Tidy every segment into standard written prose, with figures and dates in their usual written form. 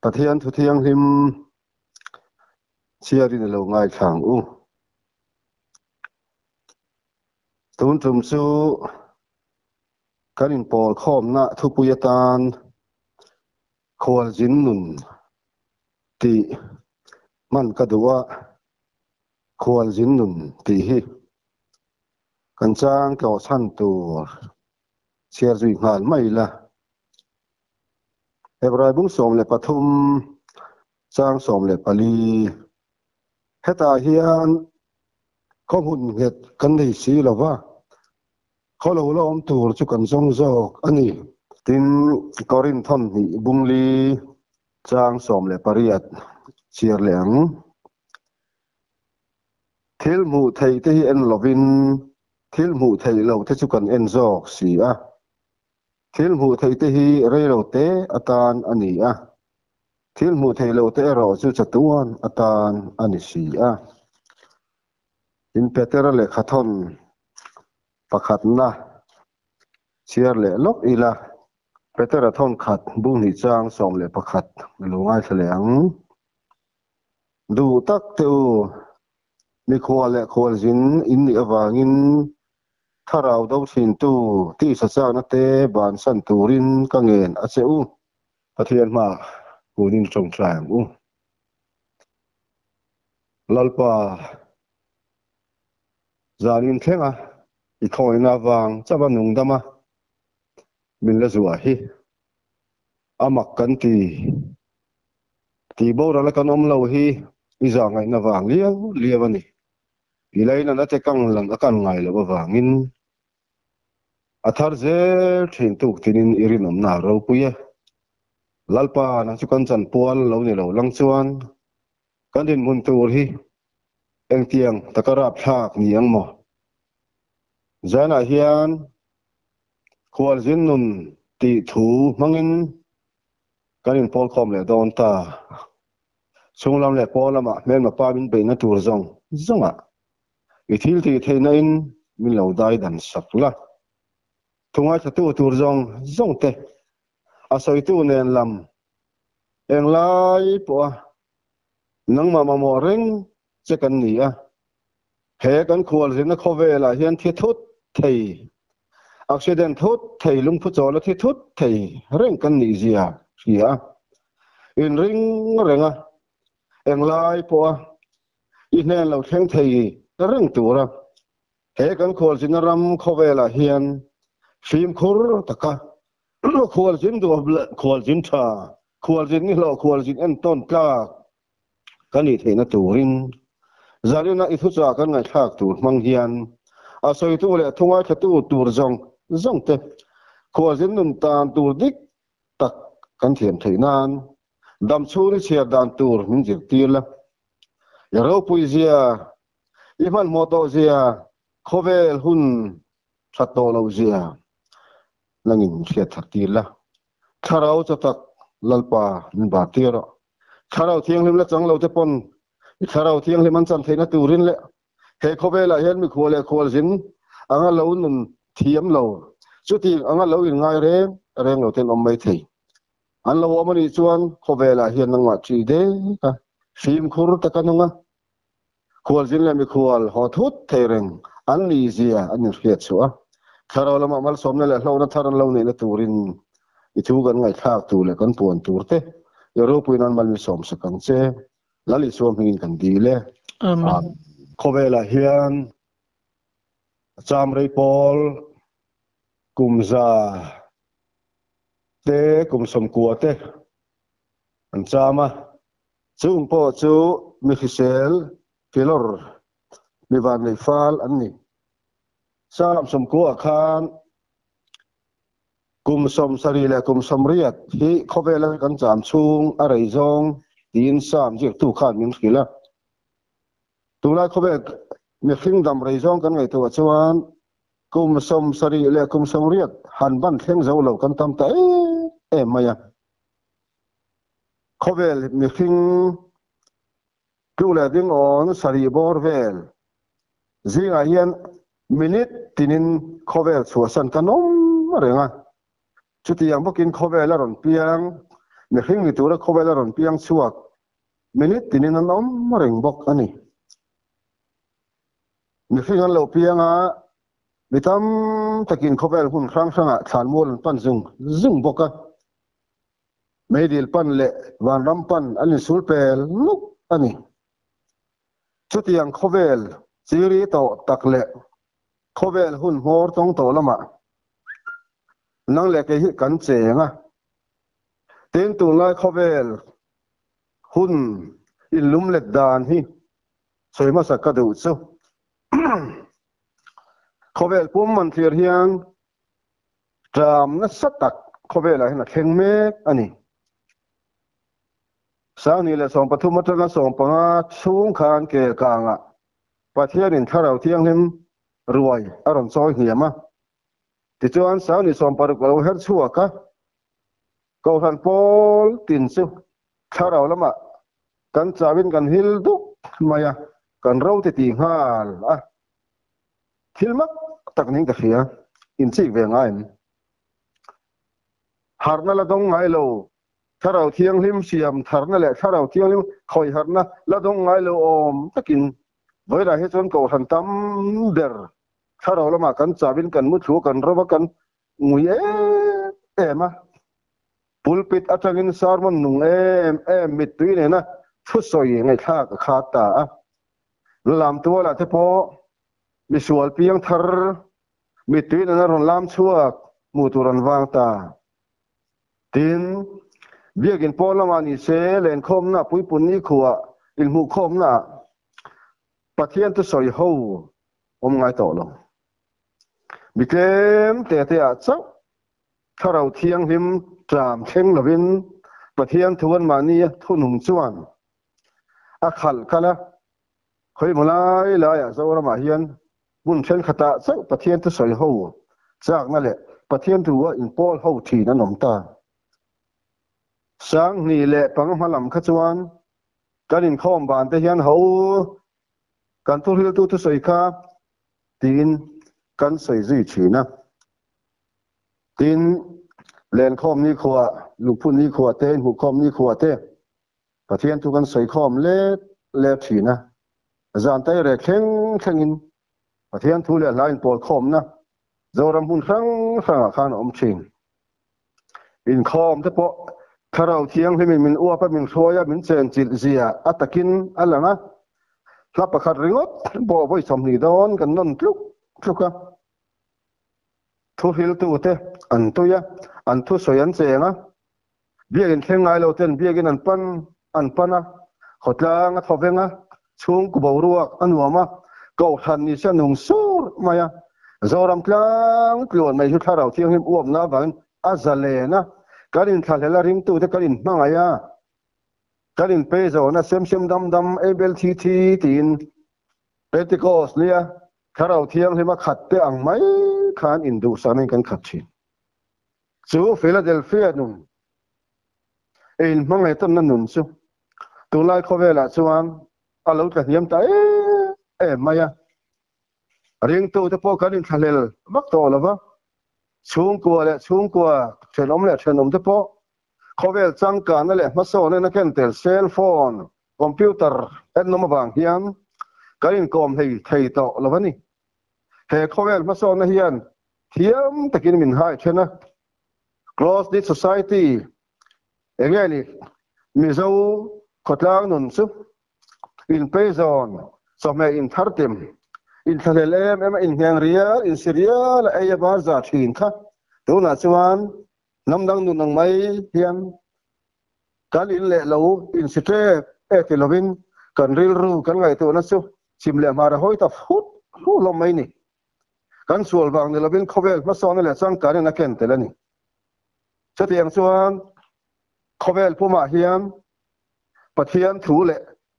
Pathian thu thiang him chiarin lo ngai thang u tun tum chu kanin pol khom na thu puyatan khwal jin nun ti man kadua khwal jin nun ti hi kan chang ko san tu chiar zui ngal mai la hebrai bung som le pathum chang som le pali heta hian khom hun het kan nei si lova kholo lo om tur chu kan zong zo ani tin korin thon ni bungli chang som le pariat chiar leng thil mu thei te hi en lovin thil mu thei lo te chu kan en zok si a thil mu thei te hi rei lo te atan ani a thil mu thei lo te ro chu chatuan atan ani si a in petera le khathon pakhat na chiar le lok ila petera thon khat bung ni chang som le pakhat lungai thleng du tak teu mi khwal le khwal jin in ni awangin tharau do thin tu ti sa cha na te ban san turin ka ngen a cheu pathian ma kunin chong tlang u lalpa zanin thenga I khoina wang chaba nung dama min la zuwa hi amak kan ti bo ra la kan om lo hi I za ngai na wang liawani ilai na te kang lang akan ngai lo wangin athar ze thin tu tinin irin om na ro puya lalpa na chu kan chan pual lo ni lo lang chuan kan din mun tur hi eng tiang takarap thak ni ang mo zana hian khwal jin nun ti thu mangin kanin pol khom le don ta sunglam le polama men ma pa min be na tur zong zonga I thil ti theina in min lo dai dan sakla thungai thatu tur zong zong te asoi tu nen lam eng lai po nang ma mo reng che kan ni a he kan khwal jin na khowela hian thi thut thei accident thut thei lung phu chaw la thi thut thei reng kan ni zia ria in ring renga eng lai po I nen lo theng thei reng tura he kan khwal jin ram khowela hian phim khur taka khwal jin do khwal jin tha khwal jin ni lo khwal jin en ton ka kan ni theina turin zalina I thu cha kan ngai thak tur mang hian a soi tu le thungai thatu tur zong te khwal jin nun tan tur dik tak kan thiam theinan dam chu ni chiar dan tur min jir tila yaro pui zia iman moto zia khovel hun thato lo zia langin khia thatila tharau chatak lalpa min ba tira tharau thiang lim la chang lo te pon tharau thiang lim an chan theina turin le he khowela hian mi khwal jin anga lo nun thiam lo chuti anga lo in ngai reng lo ten om mai thei an lo omani chuan khowela hian nangwa chi de ka phim khur takanunga khwal jin le mi khwal ho thut theireng an li zia an riat chuwa tharau lama mal somna le hlo na tharan lo nei na turin I thu kan ngai thak tu le kan puan turte yaro puinan mal mi som sakang che lali som hingin kan di le khowela hian cham rei pol kumza te kum som kwa te an chama chung po chu mi khisel pilor mi van nei fal an ni sam som kwa khan kum som sari le kum som riat hi khowela kan cham chung a rei zong tin sam jek tu khan min khila tulai khovel mi khing dam rei zong kan ngai to chuan kum som sari le kum som riat han ban thleng zo lo kan tam ta maya khovel mi khing tu le ding on sari bor vel zinga hian minute tinin khovel chuasan kanom renga chuti yang bokin khowela ron piang mi hing ni tura khobela ron piang chuak minute tinin an om reng bok ani mi hing an lo pianga mitam takin khobel hun khrang khranga thlan mol pan zung boka meidil pan le van ram pan an sul pel luk ani chutiang khobel chiri to takle khobel hun hor tong to lama nang le ke hi kan chenga tin tu lai khobel hun in lum let dan hi soima sakadu chu khobel pum man thir hiang tram na satak khobel a hina kheng mek ani sang ni le som pathum atanga som panga chung khan ke kanga pathian in tharau thiang him ruai aron choi hiama ti chuan sang ni som paru ko her chuaka ko han pol tin chu tharau lama kan chawin kan hil du maya kan ro ti ti ngal a thilmak takning ka khia in chi ve ngain harna la dong ngai lo tharau thiang him siam tharna le tharau thiang him khoi harna la dong ngai lo om takin voira he chon ko han tam der tharau lama kan chawin kan mu thu kan ro kan ngui ema pulpit atangin sarmon nung em mit tui ne na thu soi ngai tha ka kha ta lam tu la te po mi sual piang thar mit tui na ron lam chuak mu tu ron wang ta tin biagin polamani se len khom na pui pun ni khuwa il mu khom na pathian tu soi ho om ngai to lo bitlem te a chau tharau thiang him tram theng lovin pathian thuan mani thunung chuan a khal kala khoi mulai la ya zawra ma hian bun thlen khata chau pathian tu soi ho chak na le pathian tu in pol ho thi na nom ta sang ni le pang malam kha chuan kanin khom ban te hian ho kan tu hil tu soi kha tin kan soi zui thina tin len khom ni khuwa lupun ni khuwa te hu khom ni khuwa te pathian tu kan soi khom le thina zan tai re khengin pathian thu le line pol khom na zoram hun khang khan om thing in khom te po tharau thiang hi min uapa min hroya min chen chil zia atakin alanga hla pakhat ringot bo voi som ni don kan non tluka thu hil tu te an tuya an thu soyan chenga biagin thengai lo ten biagin an pana khotlang a thovenga chung ku boruak anuama ko than ni sa nung sur maya zoram tlang tlon mai hu tharau thiang him uam na van azalena karin thalela ring tu te karin mangaya karin pezo na sem dam abel thi tin pentecost lia tharau thiang hima khatte ang mai khan indu sanin kan khathin chu Philadelphia nun ein mangai ton na nun chu tulai khowela chuan alo ka hiam ta maya ring tu te po karin thalel mak to lova chung kwa thenom te po khowel changka na le maso na ken tel cell phone computer en no mawang hiam karin kom thei to lovani he khowel maso na hian thiam takin min hai thena close knit society engeni mizo khotlang nun chu in payzone so me in thartim in thalelem ema in hang rial in serial aya bar za thin kha tuna chuan namdang nu nang mai hian kan in le lo in sitre tilovin kan ril ru kan ngai tu na chu chimle mara hoi ta hu lo mai ni kan sual wang ne lovin khowel ma so ne le chang ka na ken telani chatiang chuan khowel puma hian pathian thu le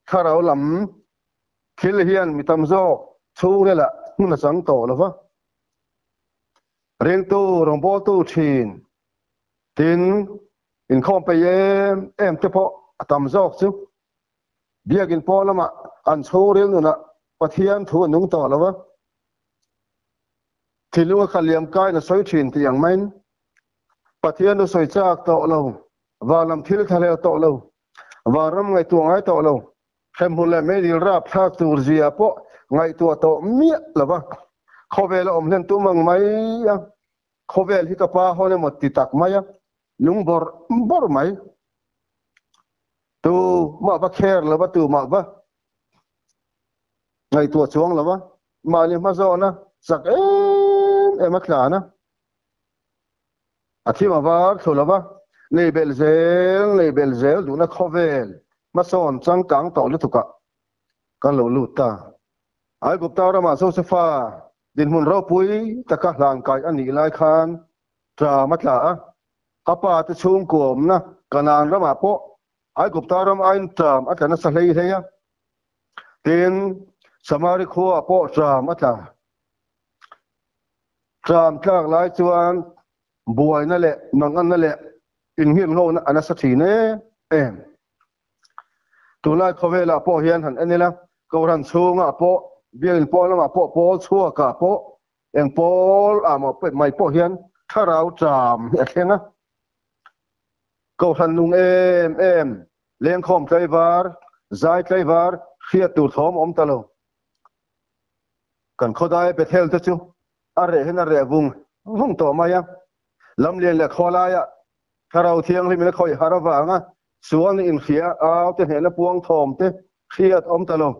tharau lam thil hian mitam zo thu le la huna chang to lova reng tu rongbo tu thin tin in khom pe em te po atam zok chu biagin po lama an choril na pathian thu nung to lova thilunga khaliam kai na soi thin tiang main pathian no soi chak to lo và làm thil thale to lo và ram ngai tu ngai to lo khem hule me dil rap thak tur zia po ngai tu to mia lova khovel om len tu mang mai ya khovel hi ka pa hone mot ti tak maya lung bor bor mai tu ma ba kher lova tu ma ba ngai tu chuang lova ma ni ma zo na sak em akla na athi ma var tholova nei bel zel du na khovel ma son chang kang to lu tuka kan lo lu ta ai gup ta rama so se fa din hun ro pui taka hlang kai ani lai khan tra matla apa te chung kom na kanan rama po ai gup ta ram ain tram atana sa hlei heya tin samari kho apo tra matla tram tlak lai chuan buai na le mangan na le in hian ngo na ana sa thine em tulai khovela po hian han anila koran chunga po bian po lama po pol chua ka po eng pol ama pe mai po hian tharau tram a khenga koran nung em leng khom tlaiwar zai tlaiwar khia tur thom om talo kan khodai bethel te chu are hen are vung vung to maya lam lian le khola ya tharau thiang lim le khoi harawa nga suan in khia aw te hena puang thom te khiat om talo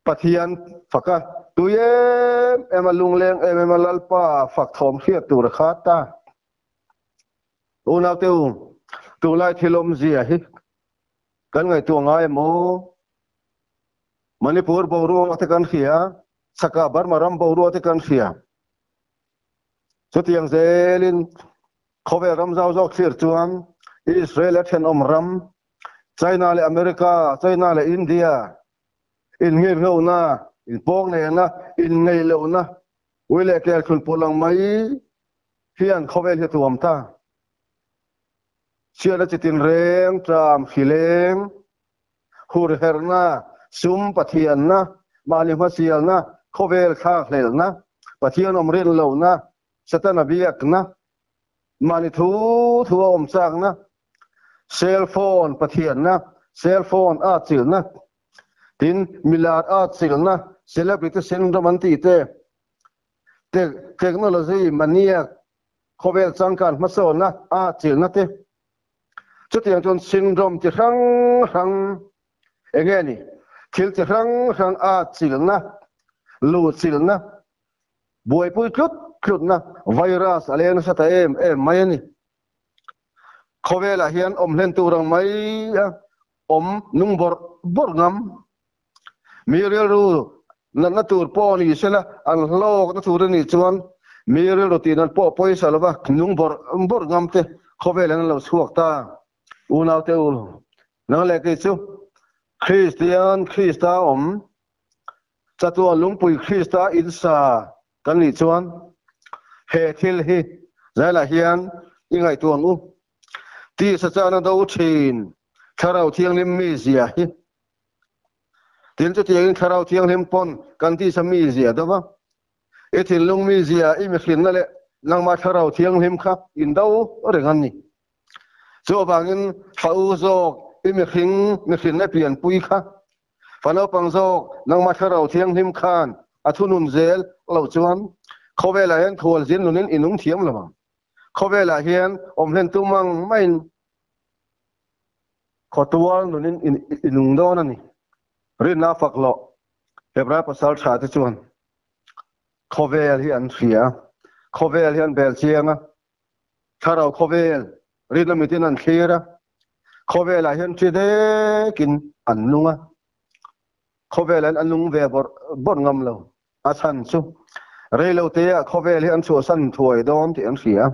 pathian faka tuye ema lungleng ema lalpa fak thom khiat tur khata unaw te tu lai thilom zia hi kan ngai tu ngai mo manipur boru te kan khia saka barmaram boru te kan khia chutiang zelin khowe ram zau zau khir chuan Israel athen omram China le America China le India in nge ngau na in pong ne na in ngei lo na wile kel khun pulang mai hian khowe hi tuam ta sia la chitin reng tram khileng hur herna sum pathian na mali masial na khovel kha hlel na pathian omrin lo na satana biak na mani thu om chang na cell phone pathian na cell phone a chil na tin milar a chil na celebrity syndrome ti te technology mania khovel changkan maso na a chil na te chutiang chon syndrome ti rang engeni thil ti rang a chil na lu chil na buai pui klut na virus alen sa ta em mai ani khowela hian om len turang mai om nung bor ngam mirel ru na tur po ni sela an lok na tur ni chuan mirel ru tin an po poisa lova nung bor ngam te khowela na lo suak ta unaw te ul na le ke chu Christa om chatua lungpui Christa insa kan ni chuan he thil hi zala hian ingai tuang u ti sa chana do thin tharau thiang lim mi zia hi tin chu tiang tharau thiang lim pon kan ti sa mi zia do ba e thin lung mi zia i mi khin na le nang ma tharau thiang lim kha in do rengan ni cho bangin thau zok i mi khin na pian pui kha fano pang zok nang ma tharau thiang lim khan athunun zel lo chuan khowela hian khol zin lunin inung thiam lama khowela hian om len tumang main khotual lunin inung don ani rin na faklo hebra pasal tha te chuan khovel hian thia khovel hian bel chianga tharau khovel rin mitin an thira khowela hian chide kin anlunga khowela anlung ve bor ngam lo athan chu relo te khovel hi an chu san thuai dom ti an khia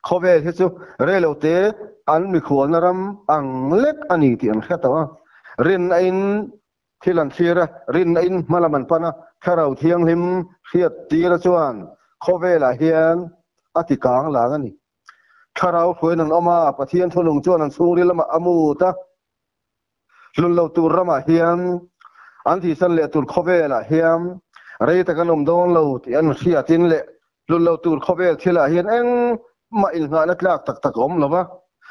khovel hi chu relo te an mi khol naram ang lek ani ti an khatawa rin in thilan thira rin in malaman pana tharau thiang him khiat tira chuan khovela hian ati kang lang ani tharau khuin an oma pathian thulung chuan an sung rilama amu ta lun lo tur rama hian an thi san le tur khovela hian rei ta kan om don lo ti an khia tin le lun lo tur khovel thila hian eng ma il nga na tlak tak om lova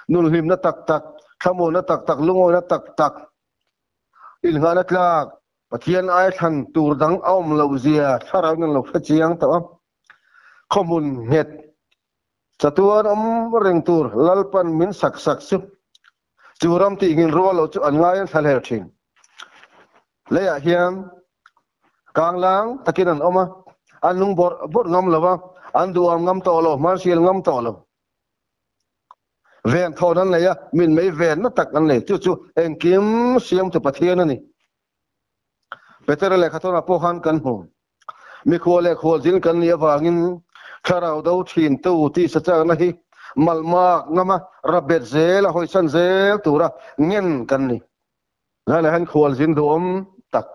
nun him na tak tak thamo na tak tak lungo na tak tak in nga na tlak pathian ai than tur dang aum lo zia tharau nan lo phachiang ta khomun het chatuan reng tur lalpan min sak sak su churam ti ngin ro lo chu an ngai an thal her thin leya hiam kanglang takin an oma an lung bor ngam lawa an duam ngam to lo mar sial ngam to lo ven thon an leya min mei ven na tak an le chu chu eng kim siam tu pathian ani better le khaton apo khan kan hu mi khole khol jin kan ni awangin kharau do thin tu ti sa cha na hi malmak ngama rabet zel hoi san zel tura ngen kan ni la la han khol jin dom tak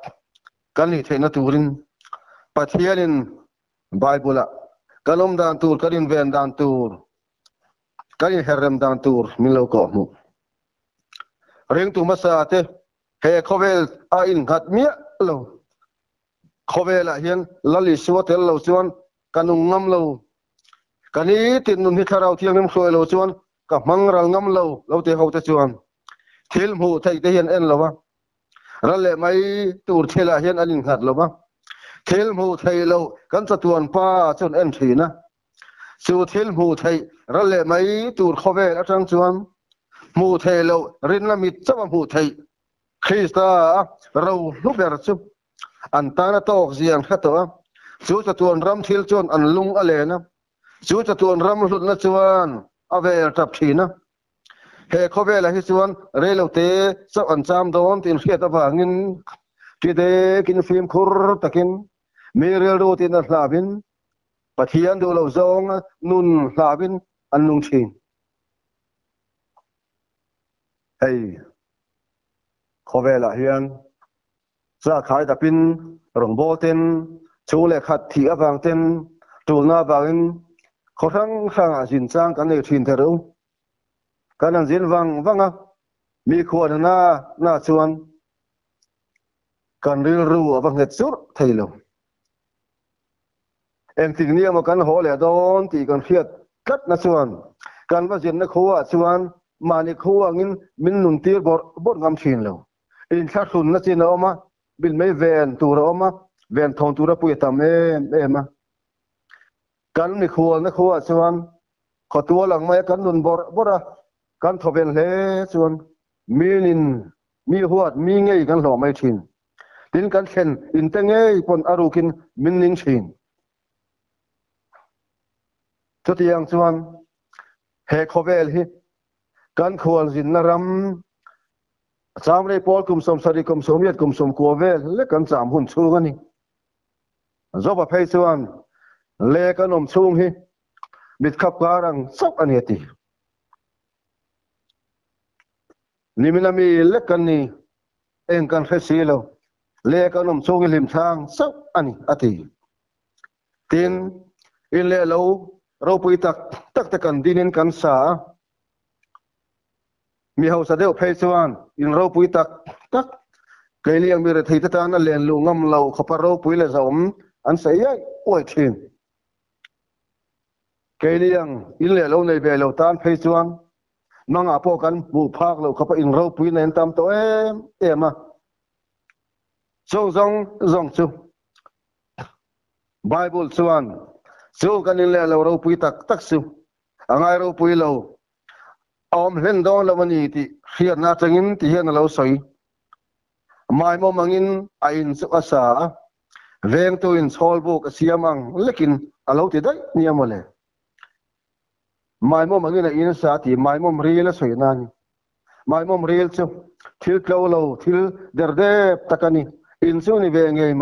kan ni theina turin pathianin bible kalom dan tur karin ven dan tur karin herrem dan tur min lo ko mu reng tu masa te he khovel a in khat mia lo khovela hian lali suatel lo chuan kanung ngam lo kani tin nun hi tharau thiang nim khoi lo chuan ka mangral ngam lo te ho te chuan thil mu thai te hian en lo wa ralle mai tur thela hian anin khat lo wa thil mu thai lo kan chatuan pa chun en thina chu thil mu thai ralle mai tur khovel atang chuan mu thai lo rin la mit chawa mu thai Krista ro lu ber chu an tana tok ziang khatawa chu chatuan ram thil chon an lung alena chu chatuan ram hlut na chuan avel tap thina he khovela hi chuan relo te chau an cham don tin khiat awangin kide kin film khur takin merel ro tin a hlavin pathian do lo zong nun hlavin an lung thin hey khovela hian sa khai tapin rong bo ten chu le khat thi awang ten tulna bangin khorang khang a jin chang kan nei thin thero kan an jin wanga mi khuan na chuan kan ril ru awang het sur thailo em ting ni ma kan ho le don ti kan khiat kat na chuan kan wa jin na khuwa chuan mani khuwangin min nun tir bor ngam thin lo in thar sun na chin oma bil mai ven tur oma ven thon tura pui tam em kan ni khuwa na khuwa chuan khotua lang mai kan nun bora kan thovel hle chuan mi huat mi ngei kan lo mai thin tin kan khen in te ngei pon arukin min ning thin chutiang chuan he khovel hi kan khwal jin na ram cham rei pol kum som sari kum somiat kum som ko vel le kan cham hun chu ani zoba phei chuan le kan om chung hi mit khap karang sok ani ti niminami le kan ni eng kan khesilo le kan om chung lim thang sok ani ati tin in le lo ro pui tak kan dinin kan sa mi hau sa deuh phei chuan in ro pui tak keiliang mi re thei ta na len lu ngam lo khapa ro pui le zom an sei ai oi thin keiliang in le lo nei be lo tan phei chuan manga po kan bu phak lo khapa in ro pui nen tam to ema zong chu bible chuan chu kan in le lo ro pui tak su angai ro pui lo om hlen don lo mani ti hian na changin ti hian lo soi mai mo mangin a in su asa veng tu in chol buk siamang lekin alo ti dai niamole mai mo mangin a in sa ti mai mo ri la soi nan mai mo ri chu thil klo lo thil derde takani in su ni ve ngei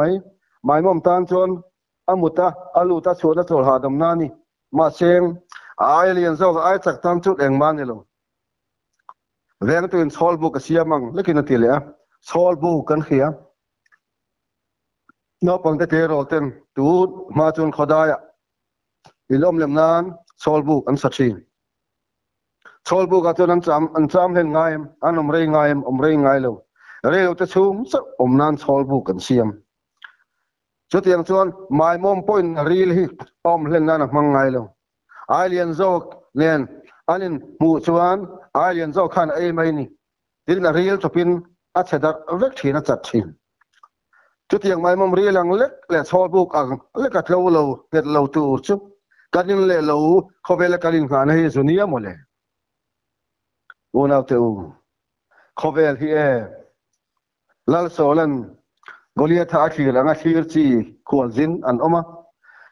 mai mo tan chon amuta alu ta chona chol ha dam nani ma seng ai lian zo ai chak tam chu eng man ni lo veng tu in chol buk siamang lekin ti le chol buk kan khia no pang te ro ten tu ma chun khodaya ilom lem nan chol buk an sachi chol buk a chon an cham hen ngaim an om rei ngai lo re lo te chum sa om nan chol buk kan siam chu tiang chuan mai mom point ril hi om hlen nan mang ngai lo alien zok len anin mu chuan ai liền zo khan ai mai ni tin là real chopin a chedar vek thina chat thin chút tiếng mai mầm ri lang lek le chol buk ang le kat lo pet lo tu chu kanin le lo khobel kanin khana hi zunia mole una teu khobel hi e lal solan golia tha thir anga thir chi khol jin an oma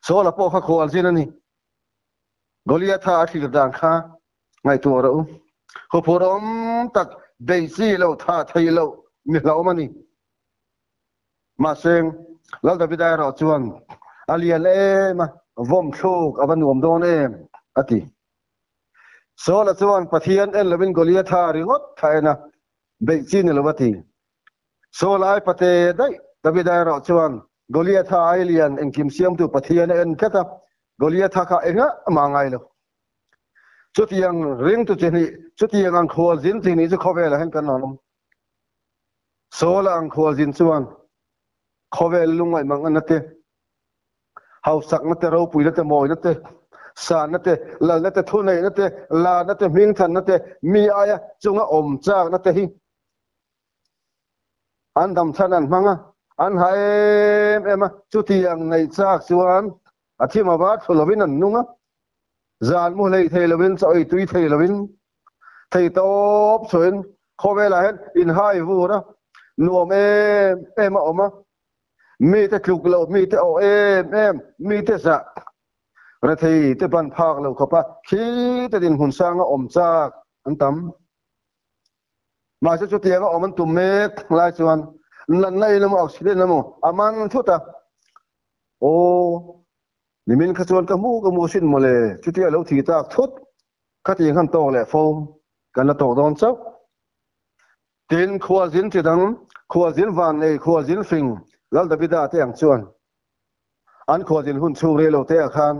sola po kha khol jin ani golia tha thir dang kha ngai tu ro ho phorom tak beisi lo tha thai lo mi lo mani mà xem lão David ai rõ chuan alian em vom thuk avan nuam don em ati so la chuan pathian en lovin Goliath ha ringot thaina be chin lovati so lai pate dai David ai rõ chuan Goliath ha alian en kim siam tu pathian en kata Goliath ha enga mangai lo chutiang ring tu cheni chutiang ang khol jin chini chu khowela hen kan nom so la ang khol jin chuan khowel lungai mang anate hausak nate ro pui nate moi nate sa nate la nate thu nei nate la nate ming than nate mi aya chunga om chak nate hi an dam than an manga an hai em chu tiang nei chak chuan athima ba thulovin an nunga zan mu lei thei lovin choi tui thei lovin thei top chuin khowela hen in hai vu na nuam em oma mi te kluk lo mi te o em mi te sa ra thei te ban phak lo khopa khi te din hun sang om chak an tam ma se chu tianga om an tum mek lai chuan lan nei no oxygen no aman thuta o nimin kha chuan ka mu sin mole chu tia lo thi tak thut kha ti han to le fo kan la to don chau tin khua jin ti dang khua jin van nei khua jin fing lal David a te ang chuan an khua jin hun chu re lo te a khan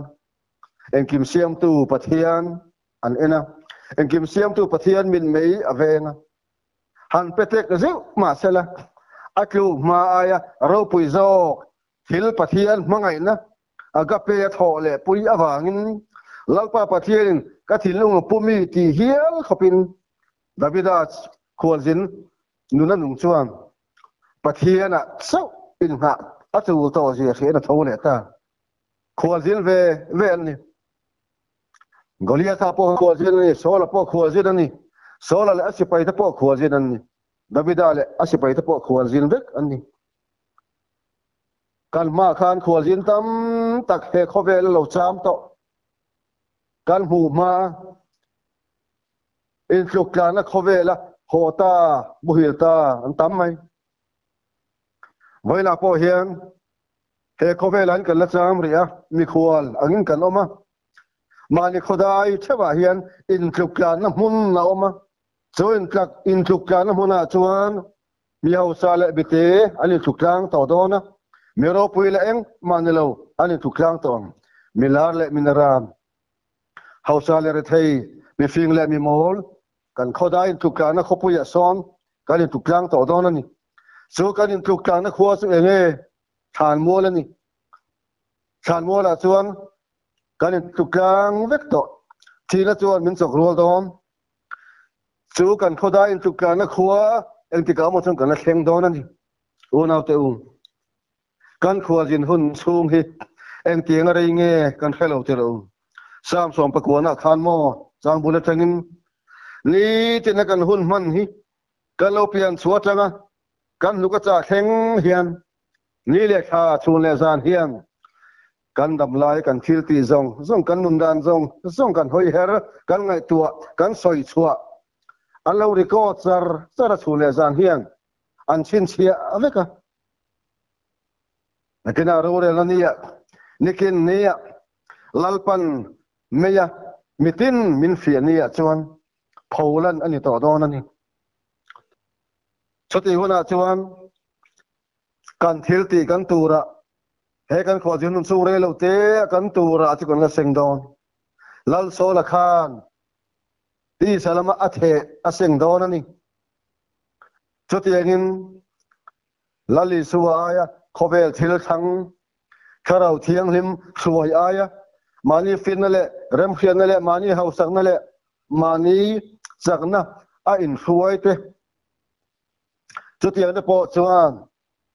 en kim siam tu pathian an ena en kim siam tu pathian min mei avenga han petek zeu ma sela atlu ma aya ro pui zo thil pathian mangai na aga pe tho le pui awangin lalpa pathian ka thilung pumi ti hial khopin David a khua jin nuna nung chuan pathian a sau in ha atu to ji khena thole ta khwazil ve ni Goliath po khwazil ni sola po khwazil ni sola le asipai ta po khwazil ni David ale asipai ta po khwazil vek ani kan ma khan khwazil tam tak he khovel lo cham to kan hu ma in flukana khovela hota buhilta an tam mai với là po hiền he khovel an kan la cham ria mi khwal angin kan oma mani khodai thewa hian in tluklan na mun na oma so in tluklan na huna chuan mi hausa le bite ani tluklang to dona mi ro pui la eng manilo ani tluklang to milar le minaram hausa le re thei mi fing le mi mol kan khodai in tluklan na khopuya son kan in tluklang to dona ni so kan in tluklang na khwa su enge than mo la ni than mo la chuan kan in tluklang vek to thina chuan min chok rol don chu kan khodai in tluklang na khwa eng ti ka mo thon kan la thleng don ani u nau te kan khwa jin hun chung hi eng tiang a rei nge kan khelo te ro sam som pakwana khan mo chang bula thangin ni tina kan hun man hi kalopian chuatanga kan luka cha thleng hian ni le kha chun le zan hian kan dam lai kan thil ti zong kan nun dan zong kan hoi her kan ngai tua kan soi chua an lo record char chun le zan hian an chin chia aveka nakina ro re lania nikin nia lalpan meya mitin min fiania chuan pholan ani to don ani choti huna chuan kan thil ti kan tura he kan khwa jin chu re lo te kan tura chu kan la seng don lal so la khan ti salama athe aseng don ani choti angin lali suwa aya khovel thil thang kharau thiang lim suwai aya mani fin le rem khian le mani hausak na le mani chắc na a in khuai te chút tiền đó po chuan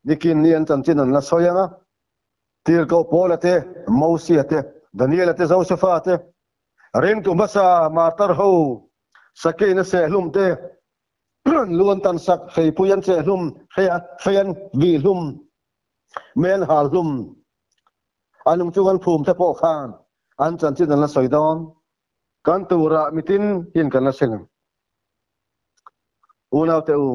nikin nian chan chin an la soyanga tir ko pola te mausia te daniela te josepha te ren tu masa matar ho sakina se hlum te luan tan sak khei puyan se hlum khayan vi hlum men hal hlum anum chuan phum te po khan an chan chin an la soidon kan tura mitin hin kan la seng unaw te u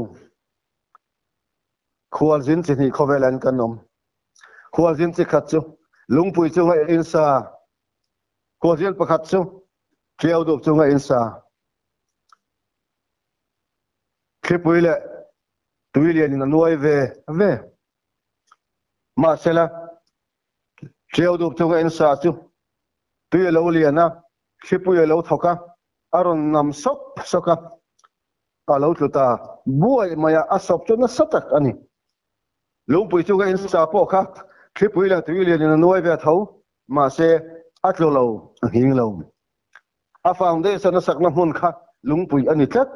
khual zin chi ni khovelan kan nom khual zin chi khat chu lungpui chu ngai insa khual zin pakhat chu triau dop chu ngai insa khipui le tuilian in nuai ve ma sela triau dop chu ngai insa chu tui lo liana khipui lo thoka aron nam sop soka alo tluta buai maya asop chu na satak ani lungpui chu ngai insa po kha khipui le tuilian in nuai ve tho ma se atlo lo hing lo a foundation na sakna hun kha lungpui ani tlat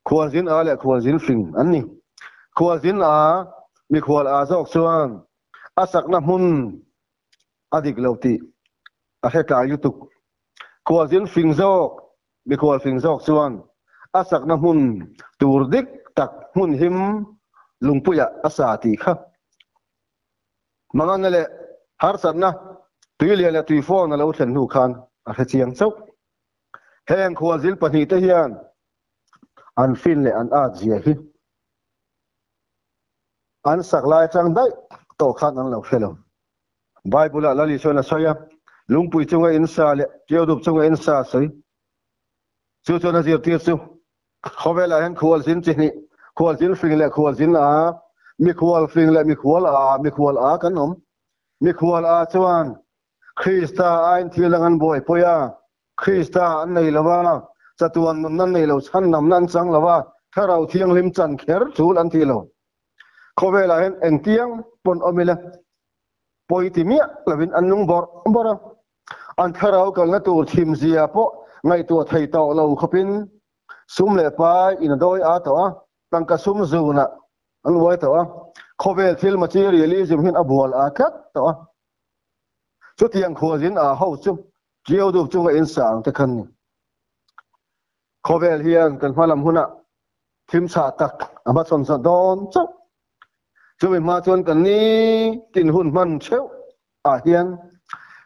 khual zin a le khual zin fling ani khual zin a mi khual a jok chuan a sakna hun adik lo ti a heta yutuk khual zin fling jok mi khual fling jok chuan a sakna hun tur dik tak hun him lungpuya asa ti kha mangan le har sarna tuilia le tuifon lo thlen nu khan a he chiang chok heng khual zil pani te hian an fin le an a zia hi an saklai chang dai to khan an lo phelo bible la li sona soya lungpui chunga insa le teudup chunga insa sei chu chona zir tir chu khowela hen khual zin chi ni khual zin fing le khual zin a mi khual fing le mi khual a kanom mi khual a chuan Krista ain thilangan boy poya Krista an nei lawa chatuan nan nei lo chan nam nan chang lawa tharau thiang lim chan kher chul an thi lo khowela hen engtiang pon omila poitimia lavin annung bora an tharau kal na tur thim zia po ngai tu thei taw lo khopin sum le pa in doi a to a tangka sum zuna an wai to a khovel thil materialism hin abual a khat to a chu tiang khuazin a ho chu kiau du chu in sang te khan ni khovel hian kan hmalam huna thim sa tak ama chon sa don chu chu ma chon kan ni tin hun man cheu a hian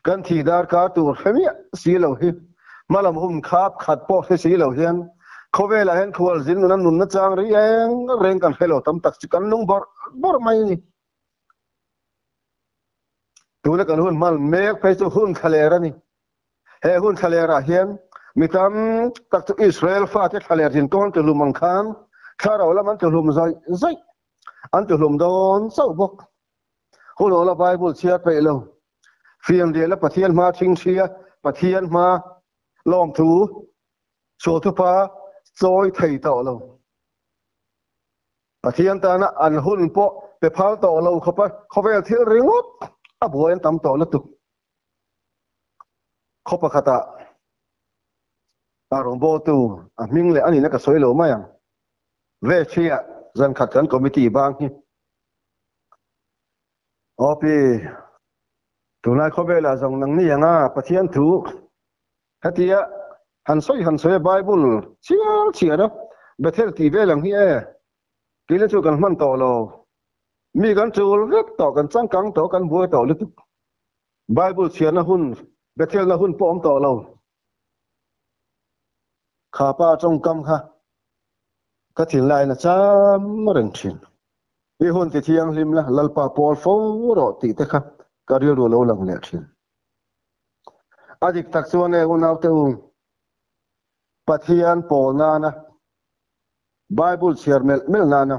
kan thi dar ka tur khemia si lo hi malam hum khap khat po se si lo hian khovel a hen khwal zin nan nun na chang ri eng reng kan hello tam tak chi kan lung bor mai ni tuna kan hun mal mek phei chu hun khalera ni he hun khalera hian mitam tak chu Israel fa te khaler jin ton te lumang khan tharo la man te lum zai an te lum don sau bok hun ola bible chia pe lo fiam de la pathian ma thing chia pathian ma lom thu so thu pa choi thei to lo pathian ta na an hun po pe phal to lo khopa khovel thil ringot a buan tam to la tu khopa khata arong bo tu a ming le ani na ka soi lo ma yang ve chia zan khat kan committee bang hi opi tunai khobela jong nang ni yanga pathian thu hatia han soi bible chia đó bethel ti ve lang hi e kile chu kan man to lo mi kan chul vek to kan chang kang to kan bua to lu bible chia na hun bethel na hun pom to lo kha pa trong kam kha ka thin lai na cham reng thin i hun ti thiang lim la lalpa pol fo ro ti te kha ka ri ro lo lang le thin adik tak chuan e unaw te pathian pol na na bible chia mel na na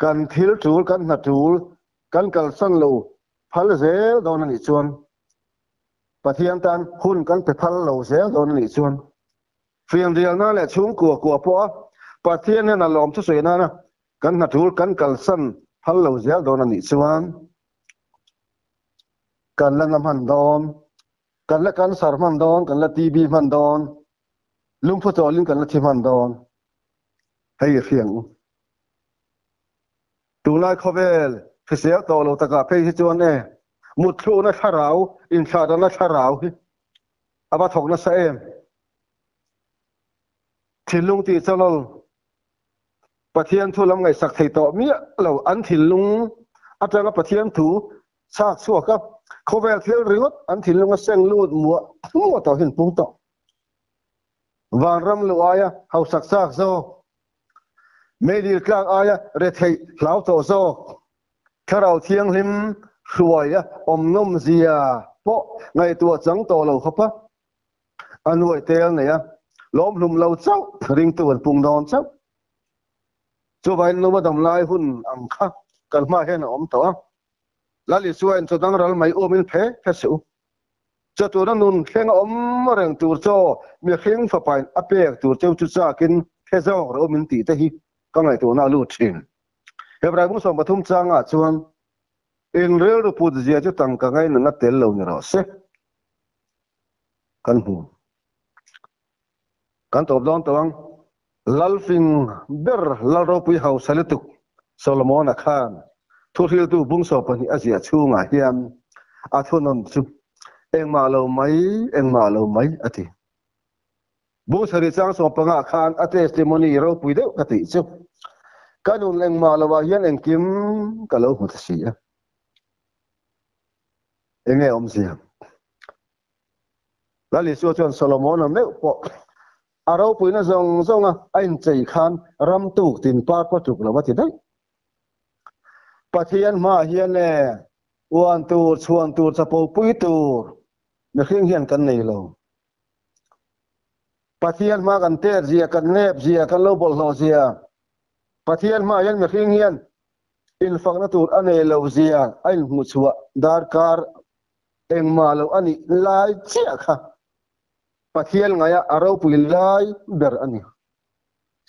kan thil tul kan na tul kan kal san lo phal zel don ani chuan pathian tan hun kan pe phal lo zel don ani chuan fiam rial na le chung ko po pathian na lom chu soi na kan na tul kan kal san phal lo zel don ani chuan kan la nam han don kan la kan sar man don kan la tv man don lung phu to ling kan la thiman don hei riang tu lai khovel phisiak to lo taka phei hi chuan e mut thu na tharau in tha na tharau hi aba thok na sa em thilung ti chalol pathian thu lam ngai sak thei to mi lo an thilung atanga pathian thu sak suaka khovel thil ringot an thilung a seng lut muwa to hin pung to van ram lo aya hau sak sak zo Medi klak aya re thei hlau to zo tharau thiang hlim hruaya nom zia po ngai tua chang to lo khapa anuai tel ne ya lom hlum lo chau ring tu pung don chau chu vai no dam lai hun ang kha kal ma hen om to lali suan cho dang ral mai omin phe su cho tu na nun khleng om reng tur cho mi khleng fa pain apek tur cheu chu cha kin phe zo ro min ti te hi ka ngai tu na lu thin hebrai mu som pathum changa chuan in rel ru pu zia chu tang ka ngai na tel lo ni ro se kan hu kan top don tawang lalfing ber laro pui hau saletuk solomon khan thu thil tu bung so pani azia chunga hiam a thunon chu engma lo mai ati bu sari chang so panga khan a testimony ro pui de kati chu kanun engma lo wa hian engkim kalo hu sia enge om sia lali su chuan solomon me po aro puina zong ain chei khan ram tu tin pa ko chuk lo wati dai pathian ma hian ne wan tur chuan tur chapo pui tur me khing hian kan nei lo pathian ma kan ter zia kan nep zia kan lo bol ho zia pathian ma hian me khing hian in fakna tur ane lo zia ain mu chuwa dar kar engma lo ani lai chia kha pathian ngaya aro pui lai ber ani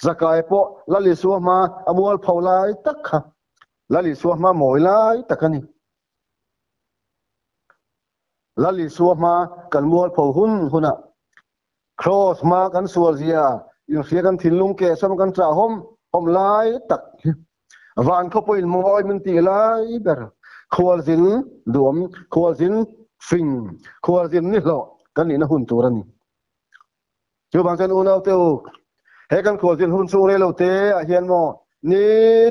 zakai po lali suwa ma amual phaulai takha lali suwa ma moilai takani lali suwa ma kan mual phau huna cross ma kan sual zia in sia kan thilung ke sam kan tra hom lai tak van kho poin moi min ti lai ber khwal zin duam khwal zin fing khwal zin ni lo kan ni na hun turani chu bang kan unau teu he kan khwal zin hun su re lo te a hian mo ni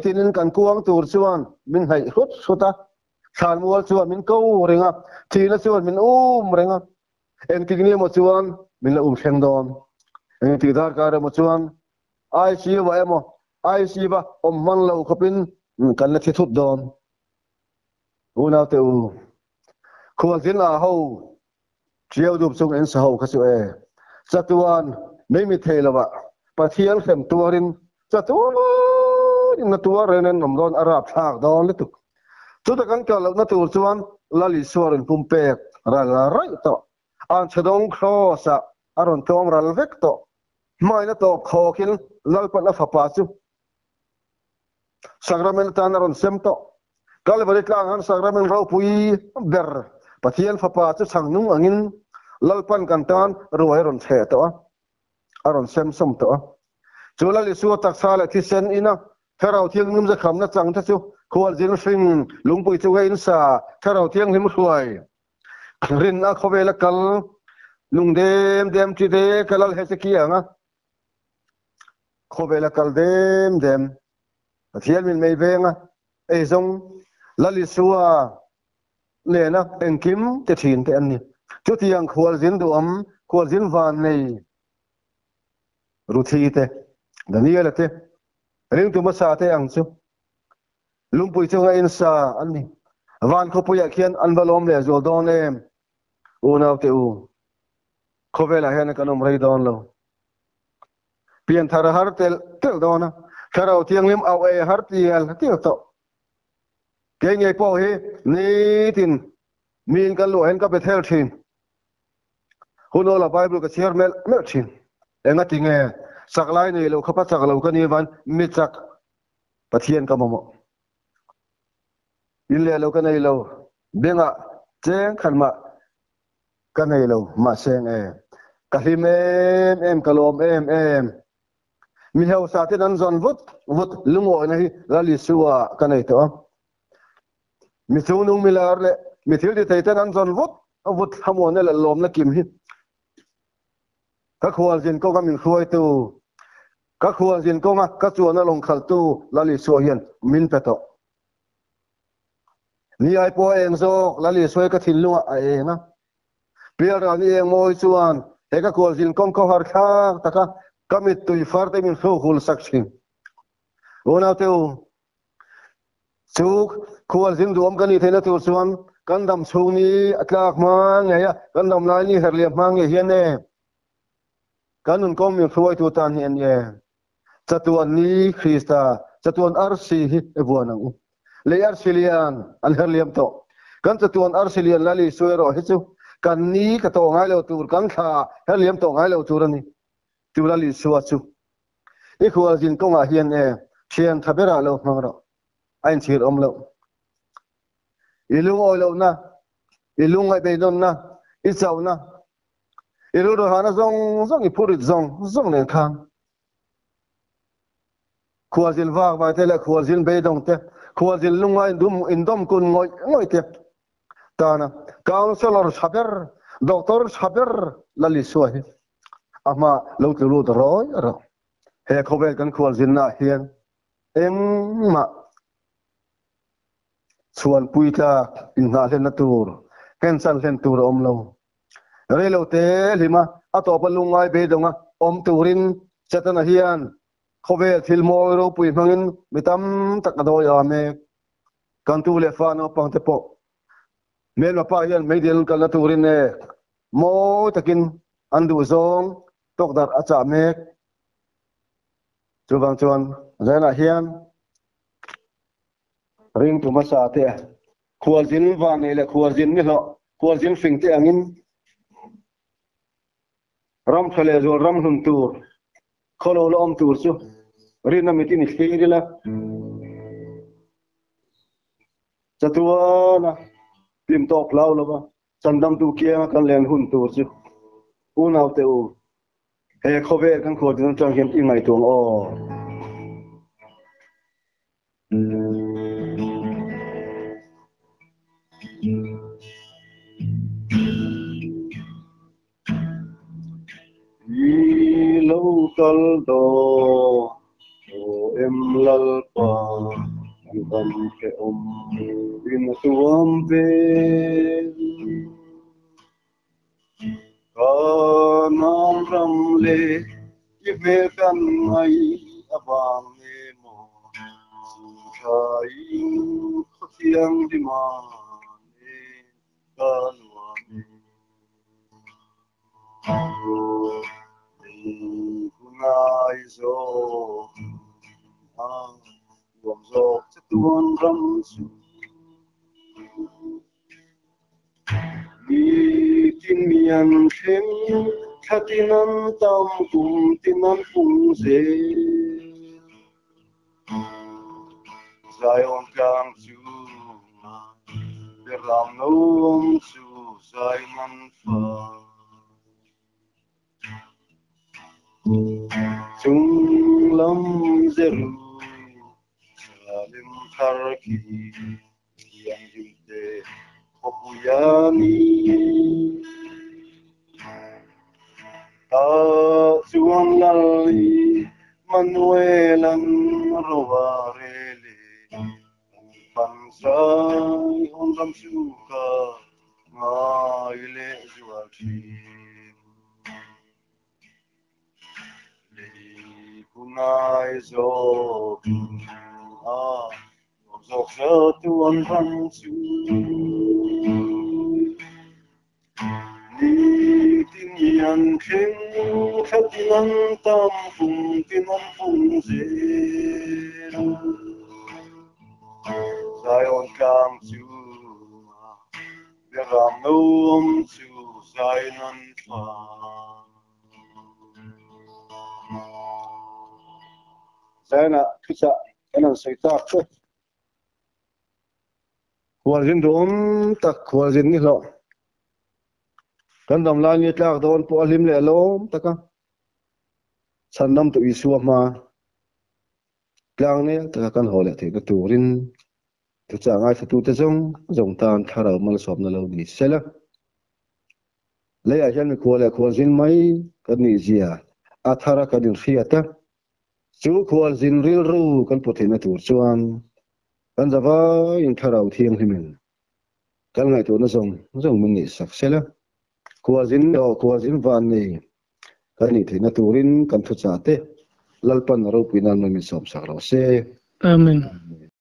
tinin kan kuang tur chuan min hai hut suta san mual chuan min ko renga thina chuan min renga en tigni mo chuan min la thleng don en ti dar ka mo chuan ai si wa emo ai si ba man lo khopin kan la thi thut don unau teu khwal zin a ho chiao dup chung en sa ho kha chu e chatuan nei mi theilawa pathian khem tuarin chatuan na tuar renen nom don arab thak don le tu chu ta kan ka lo na tur chuan lali suarin pumpek ral rai to an chadong khosa aron tom ral vek to mai na to khokin lalpa na fapa chu sagramen tan aron sem to kalvarit lang han sagramen ro pui ber pathian fapa chu changnung angin lalpan kantan ruai ron the to aron sem som to chulali su taksala thi sen ina tharau thiang nim za khamna chang tha chu khwal jin hring lungpui chu in sa tharau thiang him hruai rin a khowela kal lungdem chi de kalal heseki anga khowela kal dem pathian min mei venga e zong lali suwa lena engkim te thin te anni chu tiang khwal jin du khwal jin van nei ruthi te daniel te ring tu ma sa te ang chu lumpui chu in sa anni van kho puya khian anbalom le zo don em unaw te u khowela hen kanom rei don lo pian thar har tel dona tharau thiang lim au e har tial tel to ke nge po hi ni tin min kan lo hen ka bethel thin huno la bible ka share mel thin enga tinge saklai nei lo khapa saklo ka ni van mi chak pathian ka momo in le lo ka nei lo benga cheng khan ma ka nei lo ma seng e kahim em kalom em mi heo sa te nan zon vut lungo na hi rali suwa kanai to mi chunung milar le mi thil di thei te nan zon vut hamon le lom na kim hi ka khwal jin ko ga min khuai tu ka khwal jin ko nga ka chuan na long khal tu lali suwa hian min peto ni ai po eng zo lali suwa ka thil lunga a enga pial ra ni eng moi chuan he ka khwal jin kom ko har kha taka kamit tui far te min khu khul sakhin ona teu chu khwal jin duam kan ni theina tu chuan kan dam chhuni atlak ma nge ya kan dam lai ni herliam ma nge hian ne kanun kom min khuai tu tan hian ye chatuan ni Krista chatuan arsi hi ebuanang le arsilian an herliam to kan chatuan arsilian lali suero hi chu kan ni ka to ngai lo tur kan tha herliam to ngai lo tur ani tu lali suwa chu i khwal jin ko nga hian e thian thabera lo hmangro ain thir om lo ilung oi lo na ilung ai be non na i chau na iru ro hana zong i purit zong len khang khwal jin wak ba te le khwal jin be dong te khwal jin lunga in dom kun ngoi te tana counselor saber doctor saber lali suwa hi ama lo tu lu roi ro he khobel kan khwal jin na hian engma chuan puita in na len na tur ken san len tur om lo relo te lima ato palungai be donga om turin chatana hian khobel thilmo ro pui mangin mitam takado ya me kan tu le fa no pang te po mel ma pa hian medial kan na turin ne mo takin andu zong tokdar acha me chuwang chuan zena hian ring tu masa te khwal jin wa ne le khwal jin ni lo khwal jin fing te angin ram khale zo ram hun tur kholo lo om tur chu rin na mitin khiri la chatuana tim tok lau lo ba chandam tu kia kan len hun tur chu u nau te u he khobe kan khod jin chang hian i ngai tuang o local do em lal pa ban ke in tuam ve nam ram le ve kan ai abang ne mo sai khiang di ma ne kan wa kunai zo gom zo chatuan ram su ni tin mian khem khatinan tam kum tinan pung ze zion kang chu ram nom chu zai man fa chung lam zeru salim tharki yang jumte opuyani ta chuang lali manuelan rovarele pansai on ram suka ngaile jualchi kunai zo zok zo tuan ram su ni tin yan khen khatinan tam phung tinan phung ze zion kam chu ram nom chu zainan fa Zena kisa enan seita khwal jin dum tak khwal jin ni lo kan dam lai ni tlak don po lim le lom taka san nam tu isu ma tlang ne taka kan hole the ka turin tu cha ngai tu te jong tan thara mal sop na lo ni sela le a jan ko le ko zin mai kan ni zia a thara kan in khiata chu ko zin ril ru kan pu the na tur chuan kan zawa in tharau thiang himen kan ngai tu na jong min ni sak sela ko zin van ni kan ni the na turin kan thu cha te lalpan ro pinan mi som sak ro se Amen.